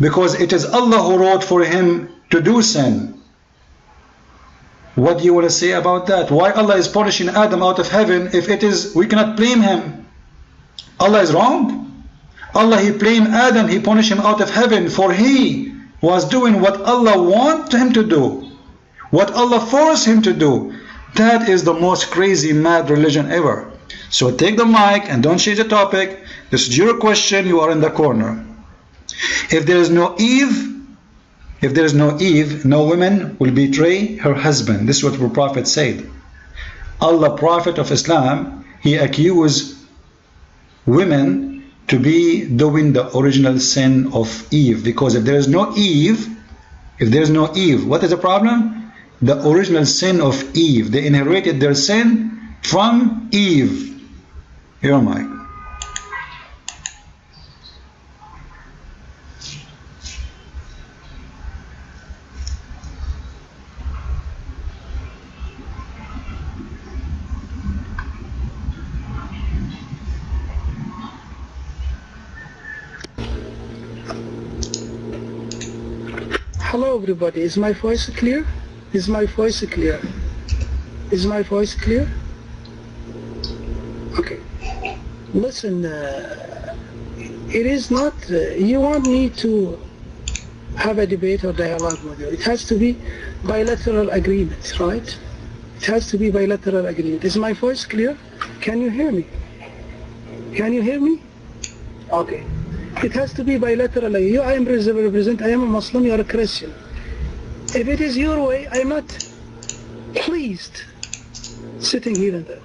because it is Allah who wrote for him to do sin. What do you want to say about that? Why Allah is punishing Adam out of heaven if it is, we cannot blame him? Allah is wrong? Allah, he blamed Adam, he punished him out of heaven, for he was doing what Allah wanted him to do, what Allah forced him to do. That is the most crazy, mad religion ever. So take the mic and don't change the topic. This is your question, you are in the corner. If there is no Eve, no woman will betray her husband. This is what the Prophet said. Allah, Prophet of Islam, he accused women to be doing the original sin of Eve, because if there is no Eve, what is the problem? The original sin of Eve. They inherited their sin from Eve. Your mic. Hello everybody, is my voice clear? Is my voice clear? Is my voice clear? Okay. Listen, it is not, you want me to have a debate or dialogue with you. It has to be bilateral agreement, right? It has to be bilateral agreement. Is my voice clear? Can you hear me? Can you hear me? Okay. It has to be bilateral. You, I am represent, I am a Muslim, you are a Christian. If it is your way, I am not pleased sitting here and there.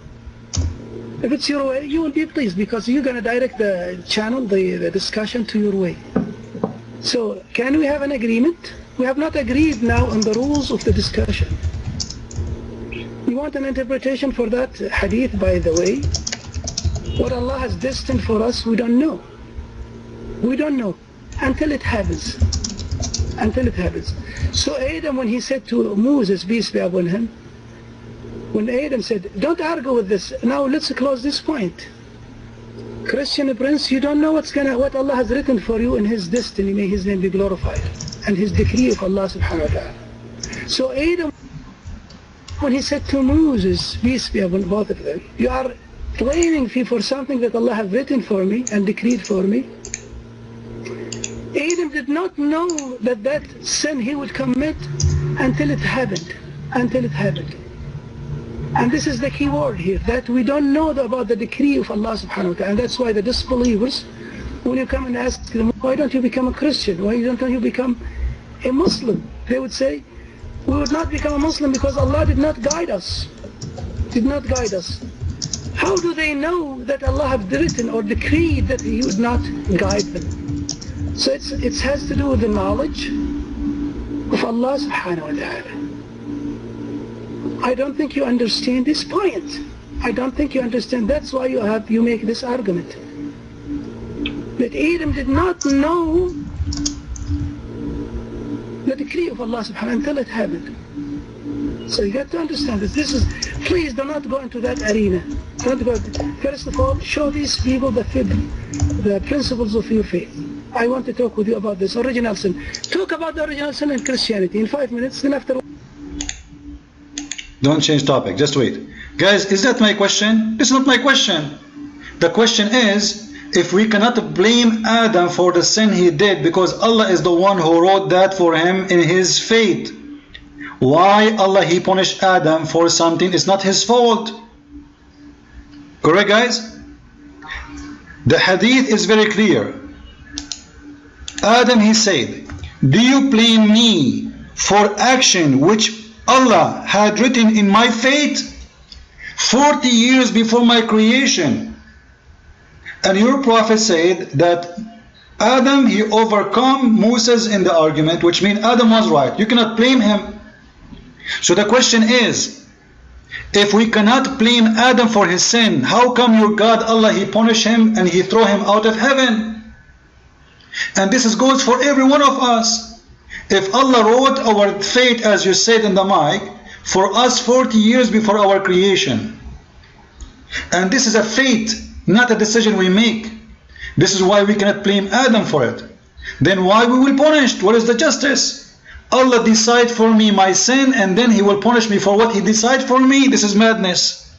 If it's your way, you will be pleased because you're going to direct the channel, the discussion to your way. So, can we have an agreement? We have not agreed now on the rules of the discussion. You want an interpretation for that hadith, by the way? What Allah has destined for us, we don't know. We don't know until it happens. Until it happens. So Adam, when he said to Moses, peace be upon him, when Adam said, don't argue with this, now let's close this point. Christian Prince, you don't know what Allah has written for you in His destiny, may His name be glorified, and His decree of Allah subhanahu wa ta'ala. So Adam, when he said to Moses, peace be upon both of them, you are blaming me for something that Allah has written for me and decreed for me. Adam did not know that sin he would commit until it happened. Until it happened. And this is the key word here, that we don't know about the decree of Allah subhanahu wa ta'ala. And that's why the disbelievers, when you come and ask them, why don't you become a Christian? Why don't you become a Muslim? They would say, we would not become a Muslim because Allah did not guide us. Did not guide us. How do they know that Allah have written or decreed that He would not guide them? So it has to do with the knowledge of Allah subhanahu wa ta'ala. I don't think you understand this point. I don't think you understand. That's why you make this argument. That Adam did not know the decree of Allah subhanahu wa ta'ala until it happened. So you have to understand this. Please do not go into that arena. Don't go. First of all, show these people the principles of your faith. I want to talk with you about this original sin. Talk about the original sin in Christianity in 5 minutes, then after... Don't change topic, just wait. Guys, is that my question? It's not my question. The question is, if we cannot blame Adam for the sin he did because Allah is the one who wrote that for him in his fate, why Allah he punished Adam for something? It's not his fault. Correct, guys? The hadith is very clear. Adam, he said, do you blame me for action which Allah had written in my fate 40 years before my creation? And your prophet said that Adam, he overcome Moses in the argument, which means Adam was right. You cannot blame him. So the question is, if we cannot blame Adam for his sin, how come your God Allah, he punished him and he threw him out of heaven? And this goes for every one of us. If Allah wrote our fate, as you said in the mic, for us 40 years before our creation, and this is a fate, not a decision we make, this is why we cannot blame Adam for it. then why we will punish? What is the justice? Allah decide for me my sin, and then He will punish me for what He decide for me. This is madness.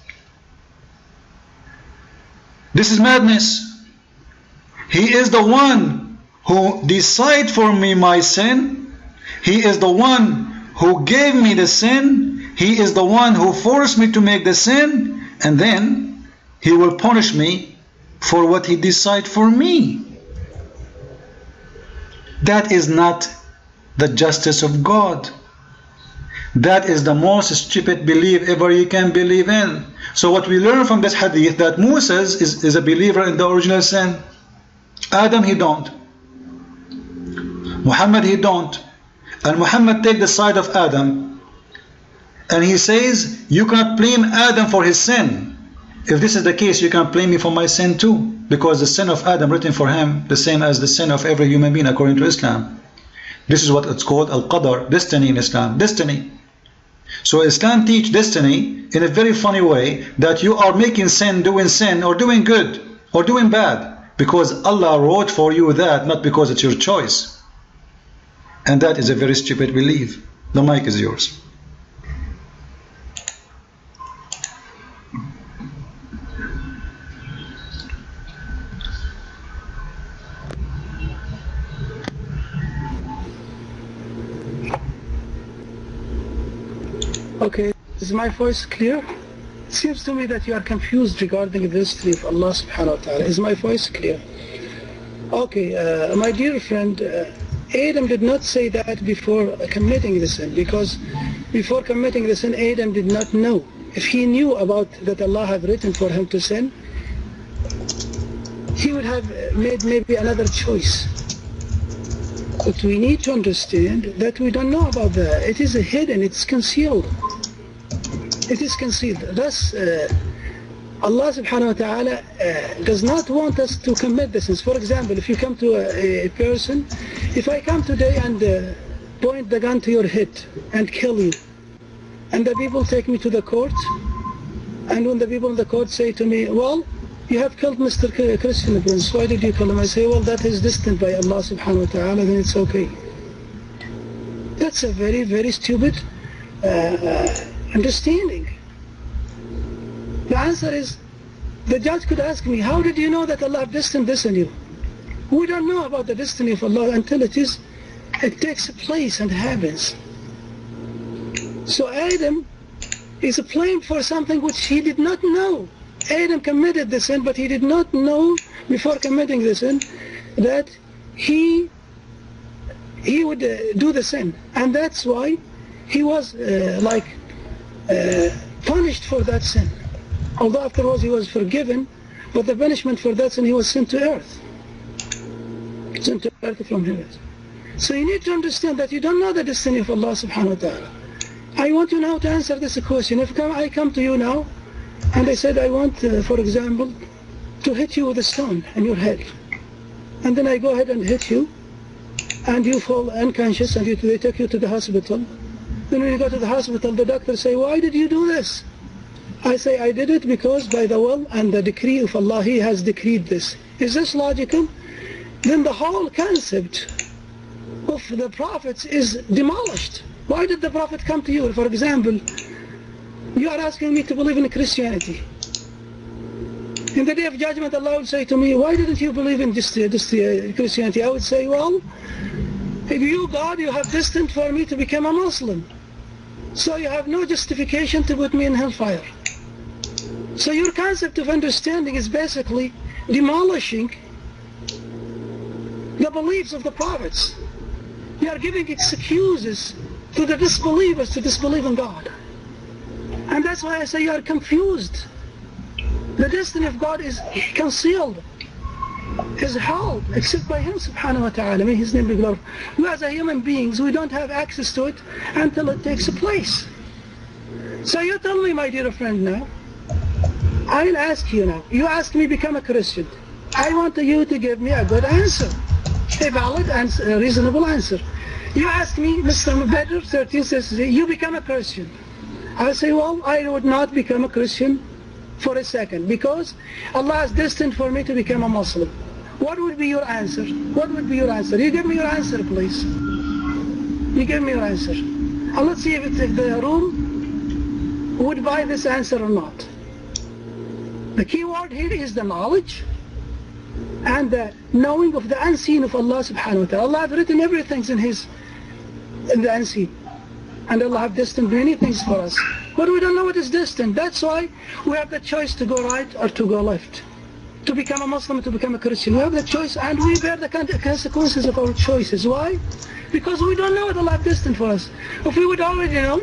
This is madness. He is the one who decide for me my sin. He is the one who gave me the sin. He is the one who forced me to make the sin, and then He will punish me for what He decide for me. That is not the justice of God. That is the most stupid belief ever you can believe in. So what we learn from this hadith, that Moses is a believer in the original sin. Adam, he don't. Muhammad, he don't. And Muhammad take the side of Adam, and he says, you cannot blame Adam for his sin. If this is the case, you cannot blame me for my sin too, because the sin of Adam written for him the same as the sin of every human being according to Islam. This is what it's called al-qadar, destiny in Islam, destiny. So Islam teach destiny in a very funny way, that you are making sin, or doing good, or doing bad, because Allah wrote for you that, not because it's your choice. And that is a very stupid belief. The mic is yours. Okay, is my voice clear? It seems to me that you are confused regarding the history of Allah subhanahu wa ta'ala. Is my voice clear? Okay, my dear friend, Adam did not say that before committing the sin, because before committing the sin, Adam did not know. If he knew about that Allah had written for him to sin, he would have made maybe another choice. But we need to understand that we don't know about that. It is hidden, it's concealed. It is concealed. Thus, Allah subhanahu wa ta'ala does not want us to commit the sins. For example, if you come to a person, if I come today and point the gun to your head and kill you, and the people take me to the court, and when the people in the court say to me, well, you have killed Mr. Christian Prince, why did you kill him? I say, well, that is destined by Allah subhanahu wa ta'ala, then it's okay. That's a very, very stupid understanding. The answer is, the judge could ask me, how did you know that Allah destined this in you? We don't know about the destiny of Allah until it takes place and happens. So Adam is blamed for something which he did not know. Adam committed the sin, but he did not know before committing the sin that he would do the sin. And that's why he was punished for that sin. Although afterwards he was forgiven, but the punishment for that sin, he was sent to earth. Sent to earth from heaven. So you need to understand that you don't know the destiny of Allah subhanahu wa ta'ala. I want you now to answer this question. If I come to you now, and I said I want, for example, to hit you with a stone in your head, and then I go ahead and hit you, and you fall unconscious, and they take you to the hospital. Then when you go to the hospital, the doctor say, why did you do this? I say, I did it because by the will and the decree of Allah, He has decreed this. Is this logical? Then the whole concept of the prophets is demolished. Why did the prophet come to you? For example, you are asking me to believe in Christianity. In the day of judgment, Allah would say to me, why didn't you believe in this Christianity? I would say, well, if you, God, you have destined for me to become a Muslim. So you have no justification to put me in hellfire. So your concept of understanding is basically demolishing the beliefs of the prophets. You are giving excuses to the disbelievers to disbelieve in God. And that's why I say you are confused. The destiny of God is concealed, is held, except by Him subhanahu wa ta'ala. May His name be glorified. We as a human beings, we don't have access to it until it takes place. So you tell me, my dear friend, now, I'll ask you now. You ask me become a Christian. I want you to give me a good answer, a valid answer, a reasonable answer. You ask me, Mr. Bedr, 13 says, you become a Christian. I say, well, I would not become a Christian for a second, because Allah is destined for me to become a Muslim. what would be your answer? What would be your answer? You give me your answer, please. You give me your answer. And let's see if the room would buy this answer or not. The key word here is the knowledge and the knowing of the unseen of Allah subhanahu wa ta'ala. Allah has written everything in the unseen. And Allah have destined many things for us. But we don't know what is destined. That's why we have the choice to go right or to go left. To become a Muslim or to become a Christian. We have the choice and we bear the consequences of our choices. Why? Because we don't know what Allah has destined for us. If we would already know,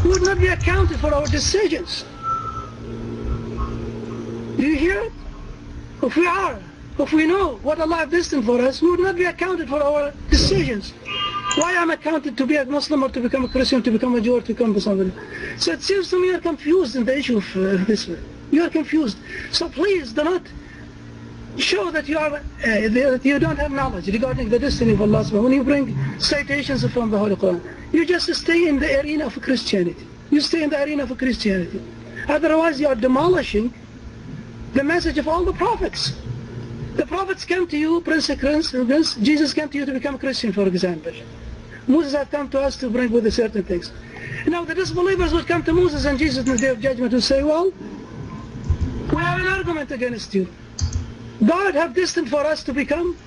we would not be accounted for our decisions. Do you hear it? If we know what Allah has destined for us, we would not be accounted for our decisions. Why I'm accounted to be a Muslim or to become a Christian, to become a Jew or to become somebody? So it seems to me you're confused in the issue of this. You are confused. So please do not show that you are that you don't have knowledge regarding the destiny of Allah. When you bring citations from the Holy Quran, you just stay in the arena of Christianity. You stay in the arena of Christianity. Otherwise, you are demolishing the message of all the prophets. The prophets came to you, Prince, Jesus came to you to become a Christian, for example. Moses had come to us to bring with us certain things. Now the disbelievers would come to Moses and Jesus in the Day of Judgment and say, well, we have an argument against you. God have destined for us to become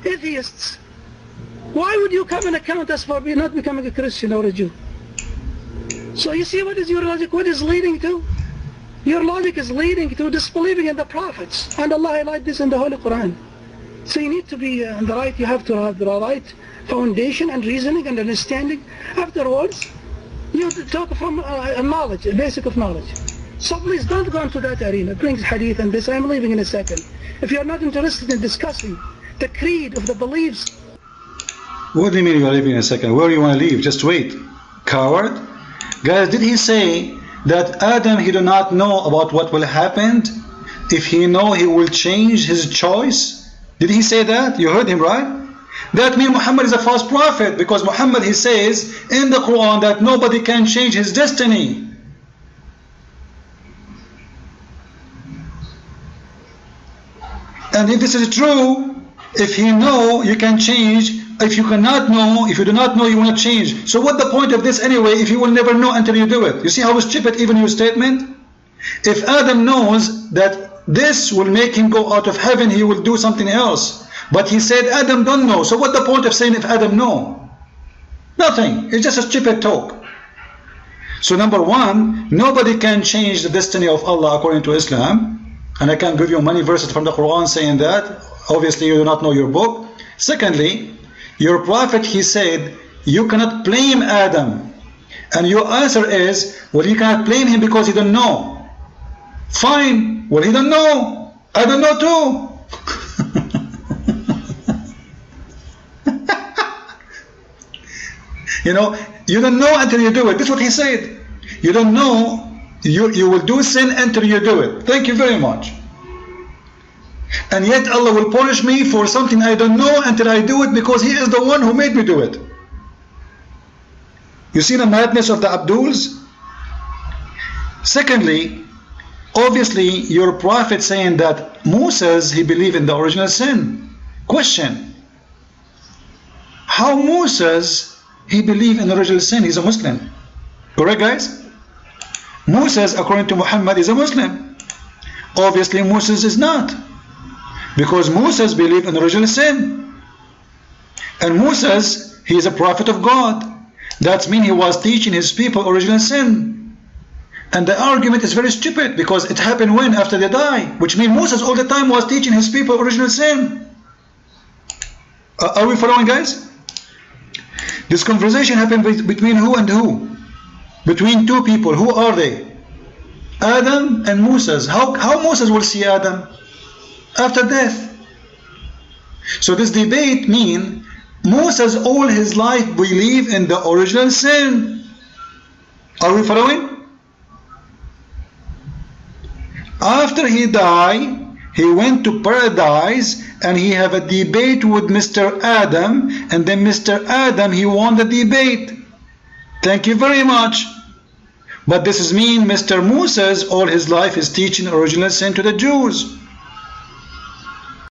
atheists. Why would you come and account us for not becoming a Christian or a Jew? So you see what is your logic, what is leading to? Your logic is leading to disbelieving in the prophets. And Allah highlighted this in the Holy Quran. So you need to be on the right, you have to have the right foundation and reasoning and understanding. Afterwards, you have to talk from knowledge, a basic of knowledge. So please don't go into that arena. Bring hadith and this, I'm leaving in a second. If you are not interested in discussing the creed of the beliefs. What do you mean you're leaving in a second? Where do you want to leave? Just wait. Coward? Guys, did he say that Adam, he do not know about what will happen? If he know, he will change his choice? Did he say that? You heard him, right? That means Muhammad is a false prophet, because Muhammad, he says in the Quran that nobody can change his destiny. And if this is true, if you know, you can change. If you cannot know, if you do not know, you will not change. So what the point of this anyway, if you will never know until you do it? You see how stupid even your statement? If Adam knows that this will make him go out of heaven, he will do something else. But he said Adam don't know. So what the point of saying if Adam know? Nothing. It's just a stupid talk. So number one, nobody can change the destiny of Allah according to Islam. And I can give you many verses from the Quran saying that. Obviously you do not know your book. Secondly, your prophet, he said, you cannot blame Adam. And your answer is, well, you cannot blame him because he don't know. Fine. Well, he don't know. I don't know too. You know, you don't know until you do it. That's what he said. You don't know. You will do sin until you do it. Thank you very much. And yet Allah will punish me for something I don't know until I do it, because He is the one who made me do it. You see the madness of the Abduls? Secondly, obviously your prophet saying that Moses, he believed in the original sin. Question: how Moses, he believed in the original sin? He's a Muslim. Correct, guys? Moses, according to Muhammad, is a Muslim. Obviously Moses is not, because Moses believed in original sin. And Moses, he is a prophet of God. That means he was teaching his people original sin. And the argument is very stupid, because it happened when? After they die. Which means Moses all the time was teaching his people original sin. Are we following, guys? This conversation happened between who and who? Between two people. Who are they? Adam and Moses. How Moses will see Adam? After death. So this debate means Moses all his life believed in the original sin. Are we following? After he died, he went to paradise and he have a debate with Mr. Adam, and then Mr. Adam, he won the debate. Thank you very much. But this is mean Mr. Moses all his life is teaching original sin to the Jews.